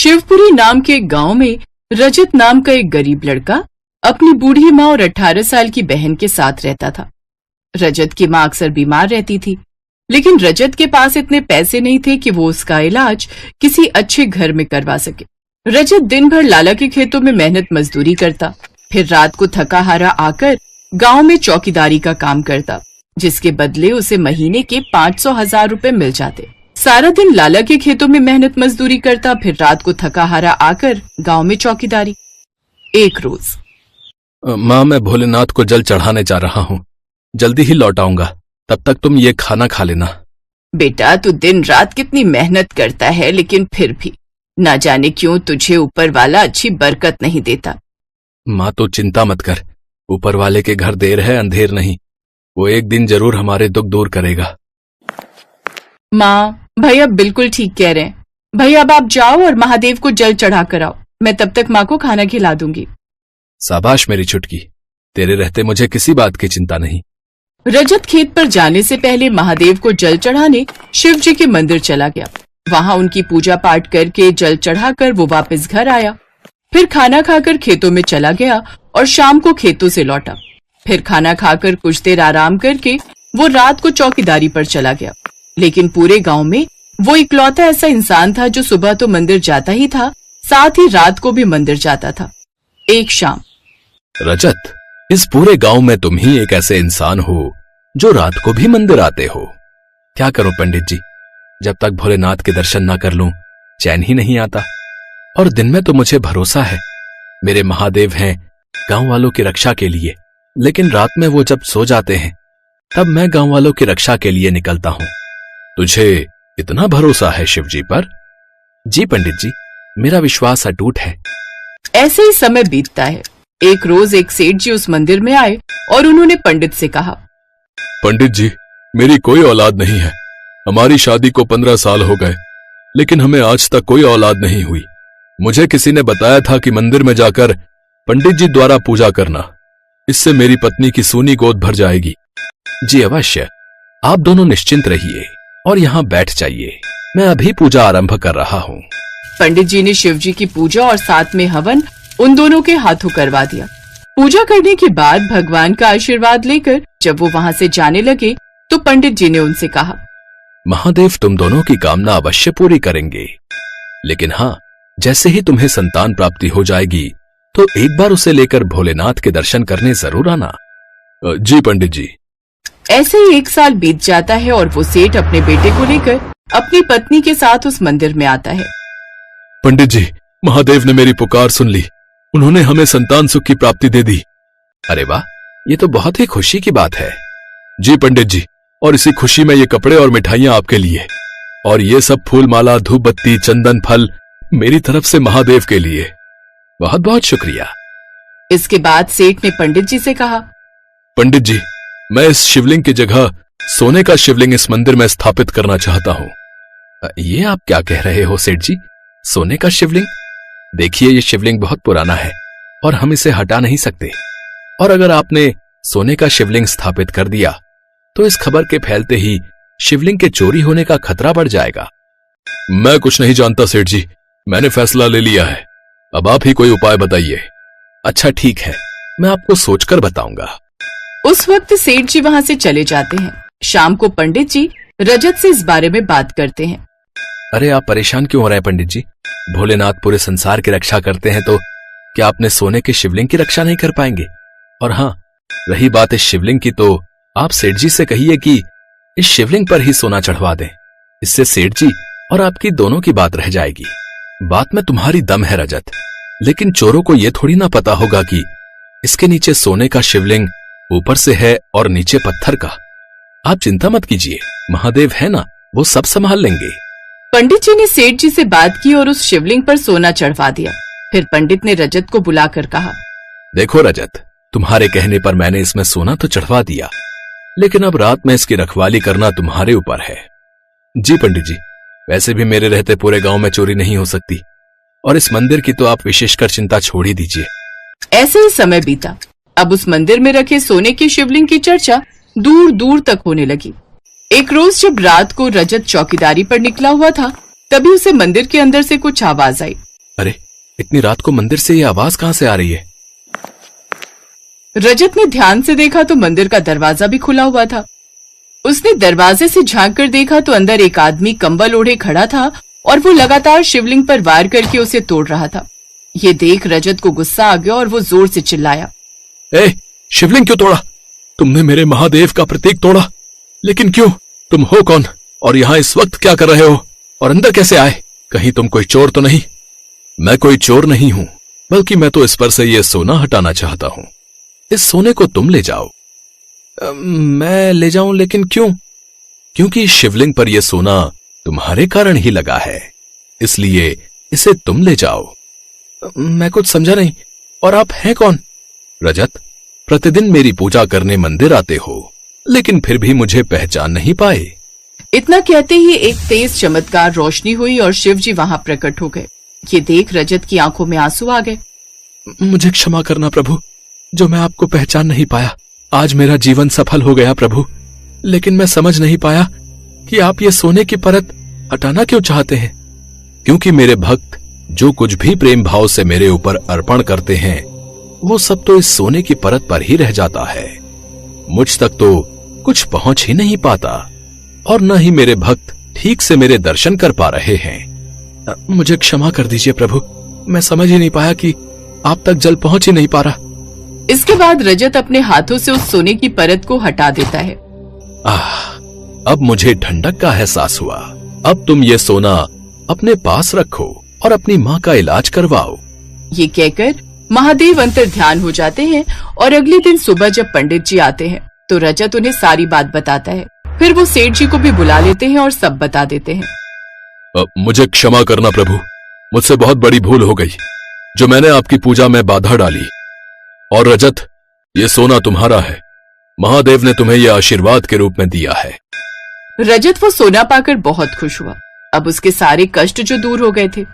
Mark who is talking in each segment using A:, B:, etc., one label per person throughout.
A: शिवपुरी नाम के एक गांव में रजत नाम का एक गरीब लड़का अपनी बूढ़ी माँ और 18 साल की बहन के साथ रहता था। रजत की माँ अक्सर बीमार रहती थी, लेकिन रजत के पास इतने पैसे नहीं थे कि वो उसका इलाज किसी अच्छे घर में करवा सके। रजत दिन भर लाला के खेतों में मेहनत मजदूरी करता, फिर रात को थका हारा आकर गांव में चौकीदारी का काम करता, जिसके बदले उसे महीने के 500,000 रुपए मिल जाते। सारा दिन लाला के खेतों में मेहनत मजदूरी करता, फिर रात को थका हारा आकर गांव में चौकीदारी। एक रोज,
B: माँ, मैं भोलेनाथ को जल चढ़ाने जा रहा हूँ, जल्दी ही लौट आऊंगा, तब तक तुम ये खाना खा लेना।
A: बेटा, तू दिन रात कितनी मेहनत करता है, लेकिन फिर भी ना जाने क्यों तुझे ऊपर वाला अच्छी बरकत नहीं देता।
B: माँ, तो चिंता मत कर, ऊपर वाले के घर देर है अंधेर नहीं, वो एक दिन जरूर हमारे दुख दूर करेगा।
A: माँ, भैया बिल्कुल ठीक कह रहे हैं। भैया अब आप जाओ और महादेव को जल चढ़ा कर आओ, मैं तब तक माँ को खाना खिला दूंगी।
B: शाबाश मेरी छुटकी, तेरे रहते मुझे किसी बात की चिंता नहीं।
A: रजत खेत पर जाने से पहले महादेव को जल चढ़ाने शिव जी के मंदिर चला गया। वहां उनकी पूजा पाठ करके जल चढ़ाकर वो वापस घर आया, फिर खाना खाकर खेतों में चला गया और शाम को खेतों से लौटा। फिर खाना खाकर कुछ देर आराम करके वो रात को चौकीदारी पर चला गया। लेकिन पूरे गांव में वो इकलौता ऐसा इंसान था जो सुबह तो मंदिर जाता ही था, साथ ही रात को भी मंदिर जाता था। एक शाम,
B: रजत, इस पूरे गांव में तुम ही एक ऐसे इंसान हो जो रात को भी मंदिर आते हो। क्या करूं पंडित जी, जब तक भोलेनाथ के दर्शन ना कर लूं चैन ही नहीं आता। और दिन में तो मुझे भरोसा है, मेरे महादेव हैं गांव वालों की रक्षा के लिए, लेकिन रात में वो जब सो जाते हैं तब मैं गांव वालों की रक्षा के लिए निकलता हूं। तुझे इतना भरोसा है शिव जी पर? जी पंडित जी, मेरा विश्वास अटूट है।
A: ऐसे ही समय बीतता है। एक रोज एक सेठ जी उस मंदिर में आए और उन्होंने पंडित से कहा,
B: पंडित जी, मेरी कोई औलाद नहीं है। हमारी शादी को 15 साल हो गए, लेकिन हमें आज तक कोई औलाद नहीं हुई। मुझे किसी ने बताया था कि मंदिर में जाकर पंडित जी द्वारा पूजा करना, इससे मेरी पत्नी की सूनी गोद भर जाएगी। जी अवश्य, आप दोनों निश्चिंत रहिए और यहाँ बैठ जाइए, मैं अभी पूजा आरंभ कर रहा हूँ।
A: पंडित जी ने शिव जी की पूजा और साथ में हवन उन दोनों के हाथों करवा दिया। पूजा करने के बाद भगवान का आशीर्वाद लेकर जब वो वहाँ से जाने लगे तो पंडित जी ने उनसे कहा,
B: महादेव तुम दोनों की कामना अवश्य पूरी करेंगे, लेकिन हाँ, जैसे ही तुम्हें संतान प्राप्ति हो जाएगी तो एक बार उसे लेकर भोलेनाथ के दर्शन करने जरूर आना। जी पंडित जी।
A: ऐसे ही 1 साल बीत जाता है और वो सेठ अपने बेटे को लेकर अपनी पत्नी के साथ उस मंदिर में आता है।
B: पंडित जी, महादेव ने मेरी पुकार सुन ली, उन्होंने हमें संतान सुख की प्राप्ति दे दी। अरे वाह, ये तो बहुत ही खुशी की बात है। जी पंडित जी, और इसी खुशी में ये कपड़े और मिठाइयां आपके लिए, और ये सब फूल माला धूप बत्ती चंदन फल मेरी तरफ से महादेव के लिए। बहुत बहुत शुक्रिया।
A: इसके बाद सेठ ने पंडित जी से कहा,
B: पंडित जी, मैं इस शिवलिंग की जगह सोने का शिवलिंग इस मंदिर में स्थापित करना चाहता हूँ। ये आप क्या कह रहे हो सेठ जी, सोने का शिवलिंग? देखिए, ये शिवलिंग बहुत पुराना है और हम इसे हटा नहीं सकते, और अगर आपने सोने का शिवलिंग स्थापित कर दिया तो इस खबर के फैलते ही शिवलिंग के चोरी होने का खतरा बढ़ जाएगा। मैं कुछ नहीं जानता सेठ जी, मैंने फैसला ले लिया है, अब आप ही कोई उपाय बताइए। अच्छा ठीक है, मैं आपको सोचकर बताऊंगा।
A: उस वक्त सेठ जी वहाँ से चले जाते हैं। शाम को पंडित जी रजत से इस बारे में बात करते हैं।
B: अरे आप परेशान क्यों हो रहे हैं पंडित जी, भोलेनाथ पूरे संसार की रक्षा करते हैं, तो क्या अपने सोने के शिवलिंग की रक्षा नहीं कर पाएंगे? और हाँ, रही बात इस शिवलिंग की, तो आप सेठ जी से कहिए कि इस शिवलिंग पर ही सोना चढ़वा दें, इससे सेठ जी और आपकी दोनों की बात रह जाएगी। बात में तुम्हारी दम है रजत, लेकिन चोरों को यह थोड़ी ना पता होगा कि इसके नीचे सोने का शिवलिंग ऊपर से है और नीचे पत्थर का। आप चिंता मत कीजिए, महादेव है ना, वो सब संभाल लेंगे।
A: पंडित जी ने सेठ जी से बात की और उस शिवलिंग पर सोना चढ़वा दिया। फिर पंडित ने रजत को बुलाकर कहा,
B: देखो रजत, तुम्हारे कहने पर मैंने इसमें सोना तो चढ़वा दिया, लेकिन अब रात में इसकी रखवाली करना तुम्हारे ऊपर है। जी पंडित जी, वैसे भी मेरे रहते पूरे गांव में चोरी नहीं हो सकती, और इस मंदिर की तो आप विशेषकर चिंता छोड़ ही दीजिए।
A: ऐसे ही समय बीता। अब उस मंदिर में रखे सोने की शिवलिंग की चर्चा दूर दूर तक होने लगी। एक रोज जब रात को रजत चौकीदारी पर निकला हुआ था, तभी उसे मंदिर के अंदर से कुछ आवाज आई।
B: अरे, इतनी रात को मंदिर से ये आवाज कहां से आ रही है?
A: रजत ने ध्यान से देखा तो मंदिर का दरवाजा भी खुला हुआ था। उसने दरवाजे से झांक कर देखा तो अंदर एक आदमी कंबल ओढ़े खड़ा था और वो लगातार शिवलिंग पर वार करके उसे तोड़ रहा था। ये देख रजत को गुस्सा आ गया और वो जोर से चिल्लाया,
B: ए, शिवलिंग क्यों तोड़ा? तुमने मेरे महादेव का प्रतीक तोड़ा, लेकिन क्यों? तुम हो कौन और यहाँ इस वक्त क्या कर रहे हो और अंदर कैसे आए? कहीं तुम कोई चोर तो नहीं? मैं कोई चोर नहीं हूं, बल्कि मैं तो इस पर से ये सोना हटाना चाहता हूं। इस सोने को तुम ले जाओ। मैं ले जाऊं, लेकिन क्यों? क्योंकि इस शिवलिंग पर यह सोना तुम्हारे कारण ही लगा है, इसलिए इसे तुम ले जाओ। मैं कुछ समझा नहीं, और आप हैं कौन? रजत, प्रतिदिन मेरी पूजा करने मंदिर आते हो, लेकिन फिर भी मुझे पहचान नहीं पाए।
A: इतना कहते ही एक तेज चमत्कार रोशनी हुई और शिव जी वहां प्रकट हो गए। ये देख रजत की आंखों में आंसू आ गए।
B: मुझे क्षमा करना प्रभु, जो मैं आपको पहचान नहीं पाया। आज मेरा जीवन सफल हो गया प्रभु, लेकिन मैं समझ नहीं पाया कि आप ये सोने की परत हटाना क्यों चाहते हैं। क्योंकि मेरे भक्त जो कुछ भी प्रेम भाव से मेरे ऊपर अर्पण करते हैं, वो सब तो इस सोने की परत पर ही रह जाता है। मुझ तक तो कुछ पहुंच ही नहीं पाता, और न ही मेरे भक्त ठीक से मेरे दर्शन कर पा रहे हैं। मुझे क्षमा कर दीजिए प्रभु, मैं समझ ही नहीं पाया कि आप तक जल पहुंच ही नहीं पा रहा।
A: इसके बाद रजत अपने हाथों से उस सोने की परत को हटा देता है।
B: अब मुझे ठंडक का एहसास हुआ। अब तुम ये सोना अपने पास रखो और अपनी माँ का इलाज करवाओ।
A: ये कहकर महादेव अंतर ध्यान हो जाते हैं और अगले दिन सुबह जब पंडित जी आते हैं तो रजत उन्हें सारी बात बताता है। फिर वो सेठ जी को भी बुला लेते हैं और सब बता देते हैं।
B: मुझे क्षमा करना प्रभु, मुझसे बहुत बड़ी भूल हो गई जो मैंने आपकी पूजा में बाधा डाली। और रजत, ये सोना तुम्हारा है, महादेव ने तुम्हें यह आशीर्वाद के रूप में दिया है।
A: रजत वो सोना पाकर बहुत खुश हुआ। अब उसके सारे कष्ट जो दूर हो गए थे।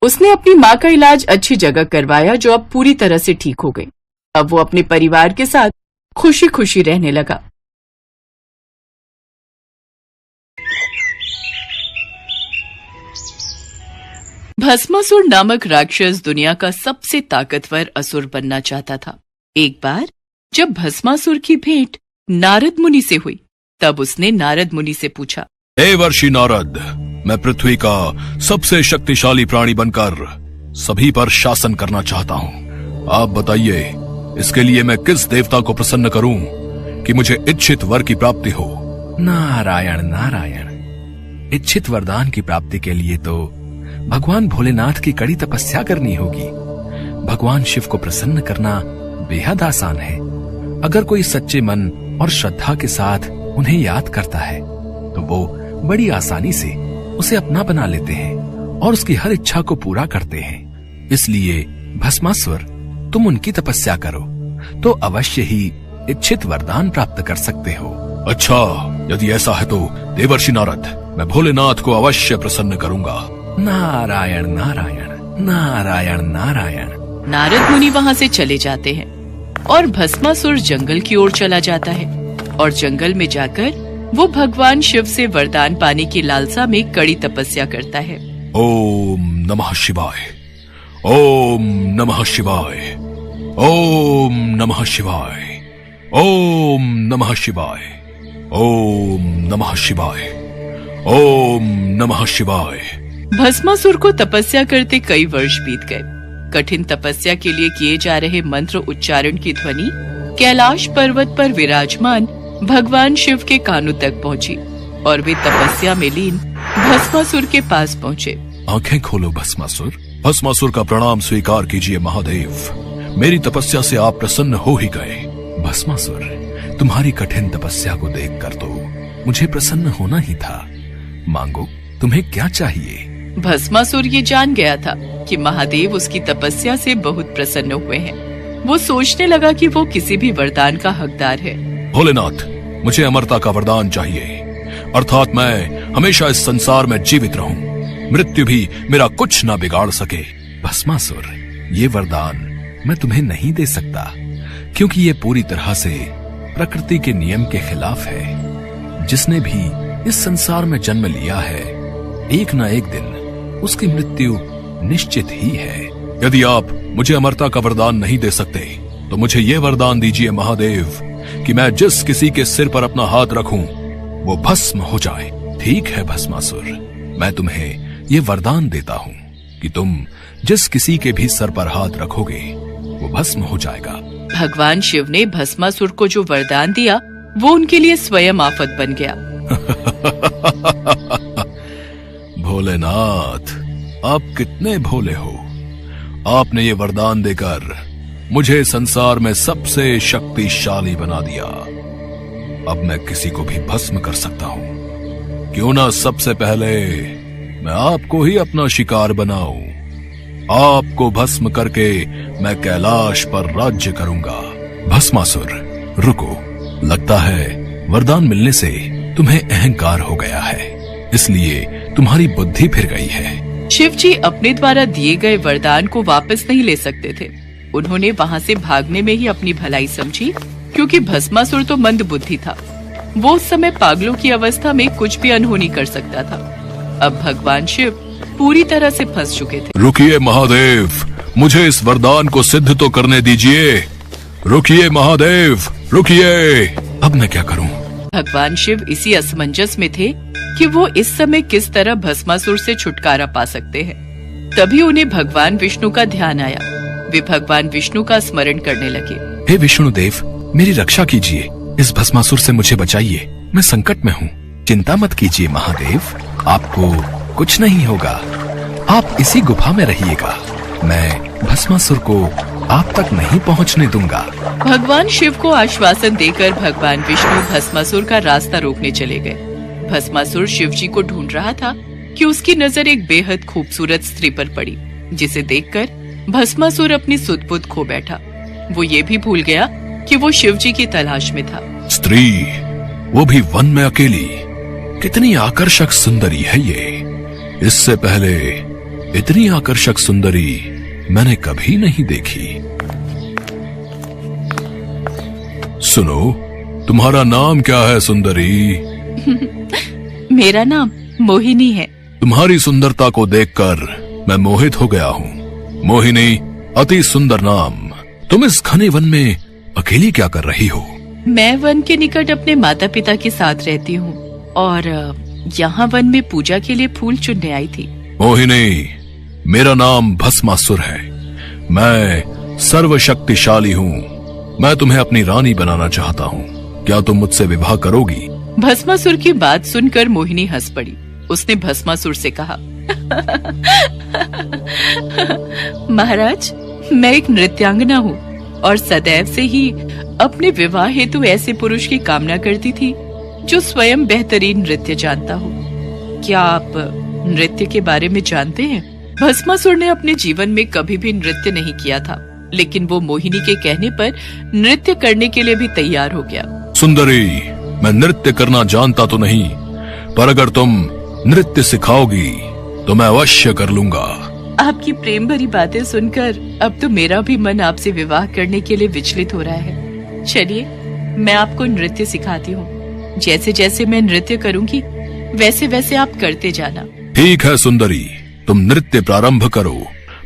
A: उसने अपनी माँ का इलाज अच्छी जगह करवाया जो अब पूरी तरह से ठीक हो गई। अब वो अपने परिवार के साथ खुशी खुशी रहने लगा। भस्मासुर नामक राक्षस दुनिया का सबसे ताकतवर असुर बनना चाहता था। एक बार जब भस्मासुर की भेंट नारद मुनि से हुई, तब उसने नारद मुनि से पूछा,
B: देवर्षि नारद, मैं पृथ्वी का सबसे शक्तिशाली प्राणी बनकर सभी पर शासन करना चाहता हूँ। आप बताइए, इसके लिए मैं किस देवता को प्रसन्न करूं कि मुझे इच्छित वर की प्राप्ति हो?
C: नारायण नारायण, इच्छित वरदान की प्राप्ति के लिए तो भगवान भोलेनाथ की कड़ी तपस्या करनी होगी। भगवान शिव को प्रसन्न करना बेहद आसान है। अगर कोई सच्चे मन और श्रद्धा के साथ उन्हें याद करता है तो वो बड़ी आसानी से उसे अपना बना लेते हैं और उसकी हर इच्छा को पूरा करते हैं। इसलिए भस्मासुर, तुम उनकी तपस्या करो तो अवश्य ही इच्छित वरदान प्राप्त कर सकते हो।
B: अच्छा, यदि ऐसा है तो देवर्षि नारद, मैं भोलेनाथ को अवश्य प्रसन्न करूंगा।
C: नारायण नारायण नारायण नारायण।
A: नारद मुनि वहां से चले जाते हैं और भस्मासुर जंगल की ओर चला जाता है और जंगल में जाकर वो भगवान शिव से वरदान पाने की लालसा में कड़ी तपस्या करता है।
B: ओम नमः शिवाय, ओम नमः शिवाय, ओम नमः शिवाय, ओम नमः शिवाय, ओम नमः शिवाय, ओम नमः शिवाय।
A: भस्मासुर को तपस्या करते कई वर्ष बीत गए। कठिन तपस्या के लिए किए जा रहे मंत्र उच्चारण की ध्वनि कैलाश पर्वत पर विराजमान भगवान शिव के कानों तक पहुंची और वे तपस्या में लीन भस्मासुर के पास पहुंचे।
B: आंखें खोलो भस्मासुर। भस्मासुर का प्रणाम स्वीकार कीजिए महादेव, मेरी तपस्या से आप प्रसन्न हो ही गए।
C: भस्मासुर, तुम्हारी कठिन तपस्या को देखकर तो मुझे प्रसन्न होना ही था। मांगो, तुम्हें क्या चाहिए?
A: भस्मासुर ये जान गया था कि महादेव उसकी तपस्या से बहुत प्रसन्न हुए हैं। वो सोचने लगा कि वो किसी भी वरदान का हकदार है।
B: भोलेनाथ, मुझे अमरता का वरदान चाहिए, अर्थात मैं हमेशा इस संसार में जीवित रहूं, मृत्यु भी मेरा कुछ ना बिगाड़ सके।
C: भस्मासुर, ये वरदान मैं तुम्हें नहीं दे सकता, क्योंकि ये पूरी तरह से प्रकृति के नियम के खिलाफ है। जिसने भी इस संसार में जन्म लिया है, एक ना एक दिन उसकी मृत्यु निश्चित ही है।
B: यदि आप मुझे अमरता का वरदान नहीं दे सकते तो मुझे ये वरदान दीजिए महादेव कि मैं जिस किसी के सिर पर अपना हाथ रखूं वो भस्म हो जाए।
C: ठीक है भस्मासुर, मैं तुम्हें ये वरदान देता हूं कि तुम जिस किसी के भी सर पर हाथ रखोगे वो भस्म हो जाएगा।
A: भगवान शिव ने भस्मासुर को जो वरदान दिया वो उनके लिए स्वयं आफत बन गया।
C: भोलेनाथ, आप कितने भोले हो। आपने ये वरदान देकर मुझे संसार में सबसे शक्तिशाली बना दिया। अब मैं किसी को भी भस्म कर सकता हूं। क्यों ना सबसे पहले मैं आपको ही अपना शिकार बनाऊं। आपको भस्म करके मैं कैलाश पर राज्य करूंगा।
B: भस्मासुर, रुको, लगता है वरदान मिलने से तुम्हें अहंकार हो गया है, इसलिए तुम्हारी बुद्धि फिर गई है।
A: शिव जी अपने द्वारा दिए गए वरदान को वापस नहीं ले सकते थे। उन्होंने वहाँ से भागने में ही अपनी भलाई समझी, क्योंकि भस्मासुर तो मंद बुद्धि था। वो उस समय पागलों की अवस्था में कुछ भी अनहोनी कर सकता था। अब भगवान शिव पूरी तरह से फंस चुके थे।
B: रुकिए महादेव, मुझे इस वरदान को सिद्ध तो करने दीजिए। रुकिए महादेव, रुकिए।
C: अब मैं क्या करूं?
A: भगवान शिव इसी असमंजस में थे कि वो इस समय किस तरह भस्मासुर से छुटकारा पा सकते हैं। तभी उन्हें भगवान विष्णु का ध्यान आया। वे भगवान विष्णु का स्मरण करने लगे।
C: हे विष्णुदेव, मेरी रक्षा कीजिए, इस भस्मासुर से मुझे बचाइए, मैं संकट में हूँ। चिंता मत कीजिए महादेव, आपको कुछ नहीं होगा। आप इसी गुफा में रहिएगा, मैं भस्मासुर को आप तक नहीं पहुँचने दूंगा।
A: भगवान शिव को आश्वासन देकर भगवान विष्णु भस्मासुर का रास्ता रोकने चले गए। भस्मासुर शिव जी को ढूंढ रहा था कि उसकी नजर एक बेहद खूबसूरत स्त्री पर पड़ी, जिसे देखकर भस्मासुर अपनी सुध-बुध खो बैठा। वो ये भी भूल गया कि वो शिव जी की तलाश में था।
B: स्त्री, वो भी वन में अकेली, कितनी आकर्षक सुंदरी है ये। इससे पहले इतनी आकर्षक सुंदरी मैंने कभी नहीं देखी। सुनो, तुम्हारा नाम क्या है सुंदरी?
A: मेरा नाम मोहिनी है।
B: तुम्हारी सुंदरता को देखकर मैं मोहित हो गया हूँ। मोहिनी, अति सुंदर नाम। तुम इस घने वन में अकेली क्या कर रही हो?
A: मैं वन के निकट अपने माता पिता के साथ रहती हूँ और यहाँ वन में पूजा के लिए फूल चुनने आई थी।
B: मोहिनी, मेरा नाम भस्मासुर है। मैं सर्वशक्तिशाली हूँ। मैं तुम्हें अपनी रानी बनाना चाहता हूँ। क्या तुम मुझसे विवाह करोगी?
A: भस्मासुर की बात सुनकर मोहिनी हंस पड़ी। उसने भस्मासुर से कहा, महाराज, मैं एक नृत्यांगना हूँ और सदैव से ही अपने विवाह हेतु ऐसे पुरुष की कामना करती थी जो स्वयं बेहतरीन नृत्य जानता हो। क्या आप नृत्य के बारे में जानते हैं? भस्मासुर ने अपने जीवन में कभी भी नृत्य नहीं किया था, लेकिन वो मोहिनी के कहने पर नृत्य करने के लिए भी तैयार हो गया।
B: सुंदरी, मैं नृत्य करना जानता तो नहीं, पर अगर तुम नृत्य सिखाओगी तो मैं अवश्य कर लूंगा।
A: आपकी प्रेम भरी बातें सुनकर अब तो मेरा भी मन आपसे विवाह करने के लिए विचलित हो रहा है। चलिए, मैं आपको नृत्य सिखाती हूँ। जैसे जैसे मैं नृत्य करूँगी वैसे वैसे आप करते जाना।
B: ठीक है सुंदरी, तुम नृत्य प्रारंभ करो,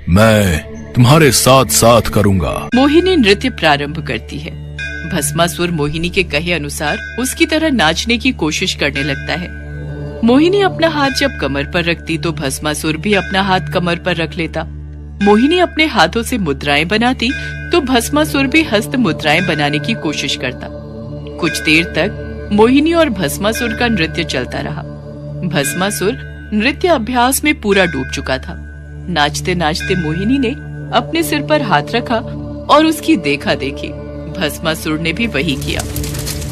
B: मैं तुम्हारे साथ साथ करूँगा।
A: मोहिनी नृत्य प्रारंभ करती है। भस्मासुर मोहिनी के कहे अनुसार उसकी तरह नाचने की कोशिश करने लगता है। मोहिनी अपना हाथ जब कमर पर रखती तो भस्मासुर भी अपना हाथ कमर पर रख लेता। मोहिनी अपने हाथों से मुद्राएं बनाती तो भस्मासुर भी हस्त मुद्राएं बनाने की कोशिश करता। कुछ देर तक मोहिनी और भस्मासुर का नृत्य चलता रहा। भस्मासुर नृत्य अभ्यास में पूरा डूब चुका था। नाचते नाचते मोहिनी ने अपने सिर पर हाथ रखा और उसकी देखा देखी भस्मासुर ने भी वही किया।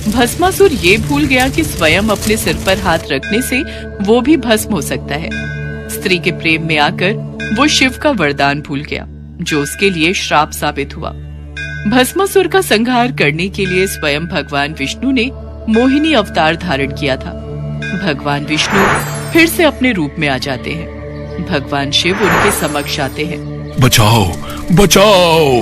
A: भस्मासुर ये भूल गया कि स्वयं अपने सिर पर हाथ रखने से वो भी भस्म हो सकता है। स्त्री के प्रेम में आकर वो शिव का वरदान भूल गया, जो उसके लिए श्राप साबित हुआ। भस्मासुर का संहार करने के लिए स्वयं भगवान विष्णु ने मोहिनी अवतार धारण किया था। भगवान विष्णु फिर से अपने रूप में आ जाते हैं। भगवान शिव उनके समक्ष आते हैं।
B: बचाओ, बचाओ!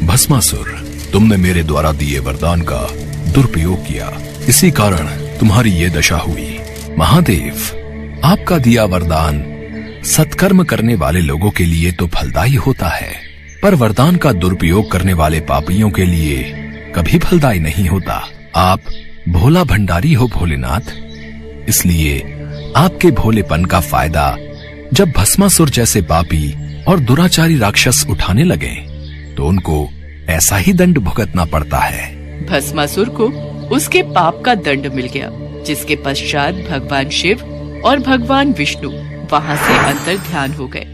C: भस्मासुर, तुमने मेरे द्वारा दिए वरदान का दुरुपयोग किया, इसी कारण तुम्हारी ये दशा हुई। महादेव, आपका दिया वरदान सत्कर्म करने वाले लोगों के लिए तो फलदायी होता है, पर वरदान का दुरुपयोग करने वाले पापियों के लिए कभी फलदायी नहीं होता। आप भोला भंडारी हो भोलेनाथ, इसलिए आपके भोलेपन का फायदा जब भस्मासुर जैसे पापी और दुराचारी राक्षस उठाने लगे तो उनको ऐसा ही दंड भुगतना पड़ता है।
A: भस्मासुर को उसके पाप का दंड मिल गया, जिसके पश्चात भगवान शिव और भगवान विष्णु वहां से अंतर ध्यान हो गए।